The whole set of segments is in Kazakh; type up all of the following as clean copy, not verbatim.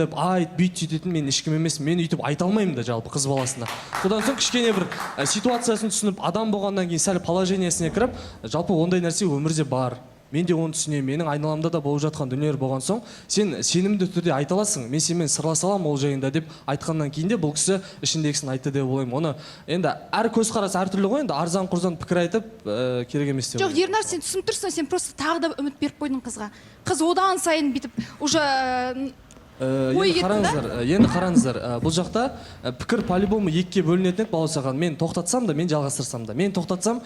айтып, айт, бүйт сөйтетін мен ешкім емес, мен үйтіп айта алмаймын да жалпы қыз баласына. Содан соң кішкене бір ситуациясын түсініп, адам болғаннан кейін сәл положениясына кіріп, жалпы ондай нәрсе өмірде бар. Мен де оны түсінемін, менің айналамда да болып жатқан дүниелер болған соң, сен сенімді түрде айта аласың, мен сенімен сырласа аламын ол жайында деп айтқаннан кейін де бұл кісі ішіндегісін айтты деп ойлаймын. Оны енді әр көзқарас әртүрлі ғой, енді арзан-құрзан пікір айтып керек емес деп. Жоқ, Ернар, сен түсініп тұрсың, сен просто тағы да үміт беріп қойдың қызға. Қыз одан сайын бүйтіп уже енді қараңыздар, бұл жақта пікір по-любому екіге бөлінетін еді балаусахан. Мен тоқтатсам да, мен жалғастырсам да. Мен тоқтатсам,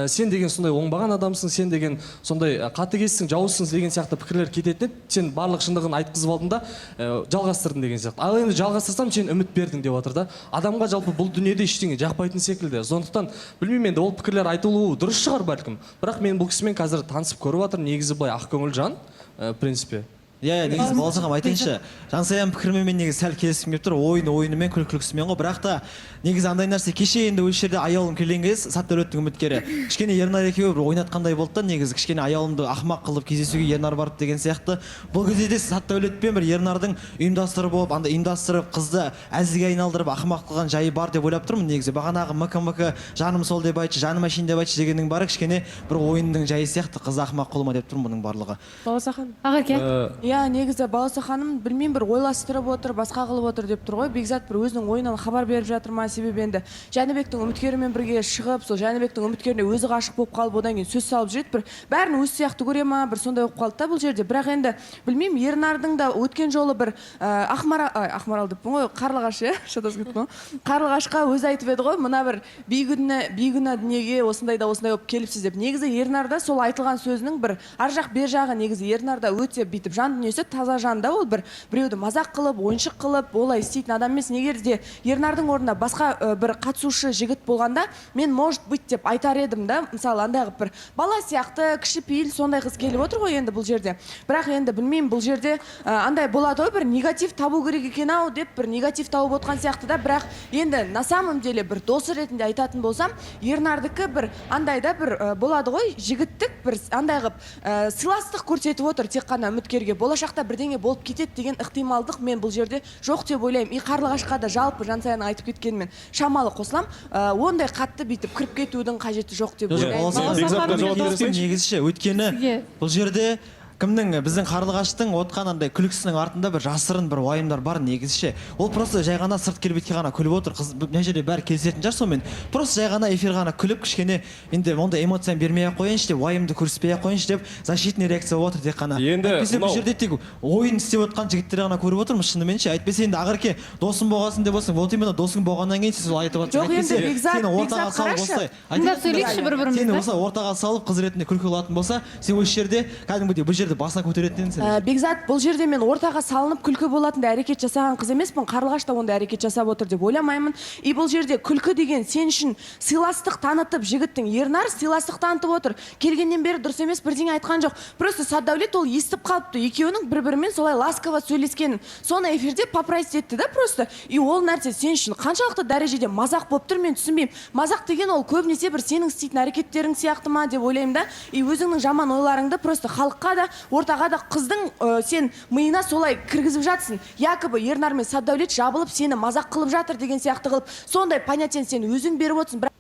сен деген сондай оңбаған адамсың, сен деген сондай қатыгезсің, жауызсың деген сияқты пікірлер кететін еді. Сен барлық шындығын айтқызып алдың да, жалғастырдың деген сияқты. Ал енді жалғастырсам, сен үміт бердің деп отыр да. Адамға жалпы бұл дүниеде ештеңе жақпайтын секілді. Сондықтан білмеймін енді ол пікірлер айтылуы дұрыс шығар бәлкім. Бірақ мен бұл кісімен қазір танысып көріп жатырмын, негізі былай ақкөңіл жан, принципе. Негізі баласағам айтайыншы, Жансаяның пікірімен мен негізі сәл келісім келіп тұр, ойынымен, күлкісімен ғой. Бірақ та негізі андай нәрсе, кеше енді өлі жерде аяулым келген кез Саттәулеттің үміткері. Кішкене Ернар екеуі бір ойнатқандай болды да, негізі кішкене аяулымды ақымақ қылып кездесуге Ернар барып деген сияқты. Бұл кезде де Саттәулетпен бір Ернардың ұйымдастырып, қызды әзілге айналдырып ақымақ қылған жайы бар деп ойлап тұрмын негізі. Бағанағы МК жаным сол деп айтшы, жаным әшейін деп айтшы дегеннің бары кішкене бір ойынның жайы сияқты, қызды ақымақ қылма деп тұрмын бұның барлығы. Баласахан. Ағаке. Иә, негізі Баласа ханым білмеймін бір ойластырып отыр, басқа қылып отыр деп тұр ғой. Бекзат бір өзінің ойынан хабар беріп жатыр ма, себебі енді Жәнібектің үміткерімен бірге шығып, сол Жәнібектің үміткеріне өзі ғашық болып қалып, одан кейін сөз салып жүреді, бір бәрін өз сияқты көре ма, бір сондай болып қалды да бұл жерде. Бірақ енді білмеймін, Ернардың да өткен жолы бір Ақмарал деппін ғой, Қарлығаш, шатасып кеттім ғой. Қарлығашқа өзі айтып еді ғой, мына бір бейгүнә дүниеге осындай болып келіпсіз деп. Негізі Ернарда сол айтылған сөзінің бір ар жақ бер жағы негізі Ернарда өте бүйтіп жан дүниесі таза жанда, ол біреуді мазақ қылып, ойыншық қылып, олай істейтін адам емес. Егер де Ернардың орнында басқа бір қатысушы жігіт болғанда, мен может быть деп айтар едім да, мысалы андай бір бала сияқты кішіпейіл сондай қыз келіп отыр ғой енді бұл жерде. Бірақ енді білмеймін, бұл жерде андай болады ғой, бір негатив табу керек екен ау деп бір негатив тауып отқан сияқты да. Бірақ енді на самом деле бір досы ретінде айтатын болсам, Ернардікі бір андайда бір болады ғой, жігіттік бір андай қылып сыйластық көрсетіп отыр тек қана үміткерге. Болашақта бірдеңе болып кетеді деген ықтималдық мен бұл жерде жоқ деп ойлаймын. Қарлығашқа да жалпы Жансаяның айтып кеткенмен шамалы қосылам. Ондай қатты бүйтіп кіріп кетудің қажеті жоқ деп ойлаймын. Негізі өйткені бұл жерде кімнің біздің Қарлығаштың отқанандай күлкісінің артында бір жасырын бір уайымдар бар негізше. Ол просто жай ғана сырт келбетке ғана күліп отыр. Қыз мына жерде бәрі келісетін шығар сонымен. Просто жай ғана эфир ғана күліп, кішкене енді ондай эмоцияны бермей-ақ қойыншы деп, уайымды көрсетпей-ақ қойыншы деп защитный реакция болып отыр тек қана. Әйтпесе бұл жерде тек ойын істеп отқан жігіттер ғана көріп отырмыз шынымен ше. Әйтпесе енді Ақерке досың болғасын деп болсаң, вот именно досың болғаннан кейін сен солай айтып отырсың. Жоқ енді Бекзат ортаға салып қыз ретінде күлкі қылатын болса, сен осы жерде кәдімгідей бұл жерде басына көтеретін. Бекзат, бұл жерде мен ортаға салынып күлкі болатындай әрекет жасаған қыз емеспін. Қарлығаш та ондай әрекет жасап отыр деп ойламаймын. И бұл жерде күлкі деген сен үшін сыйластық танытып, жігіттің Ернар сыйластық танытып отыр. Келгеннен бері дұрыс емес бірдеңе айтқан жоқ. Просто Саттәулет ол естіп қалыпты. Екеуінің бір-бірімен солай ласково сөйлескенін. Соны эфирде поправить етті да просто. И ол нәрсе сен үшін қаншалықты дәрежеде мазақ болып тұр, мен түсінбеймін. Мазақ деген ол көбінесе бір сенің істейтін әрекеттерің сияқты ма деп ойлаймын да. И өзіңнің жаман ойларыңды просто халыққа да, ортаға да қыздың сен миына солай кіргізіп жатсың. Якобы Ернар мен Саттәулет жабылып сені мазақ қылып жатыр деген сияқты қылып, сондай понятиені сен өзің беріп отырсың.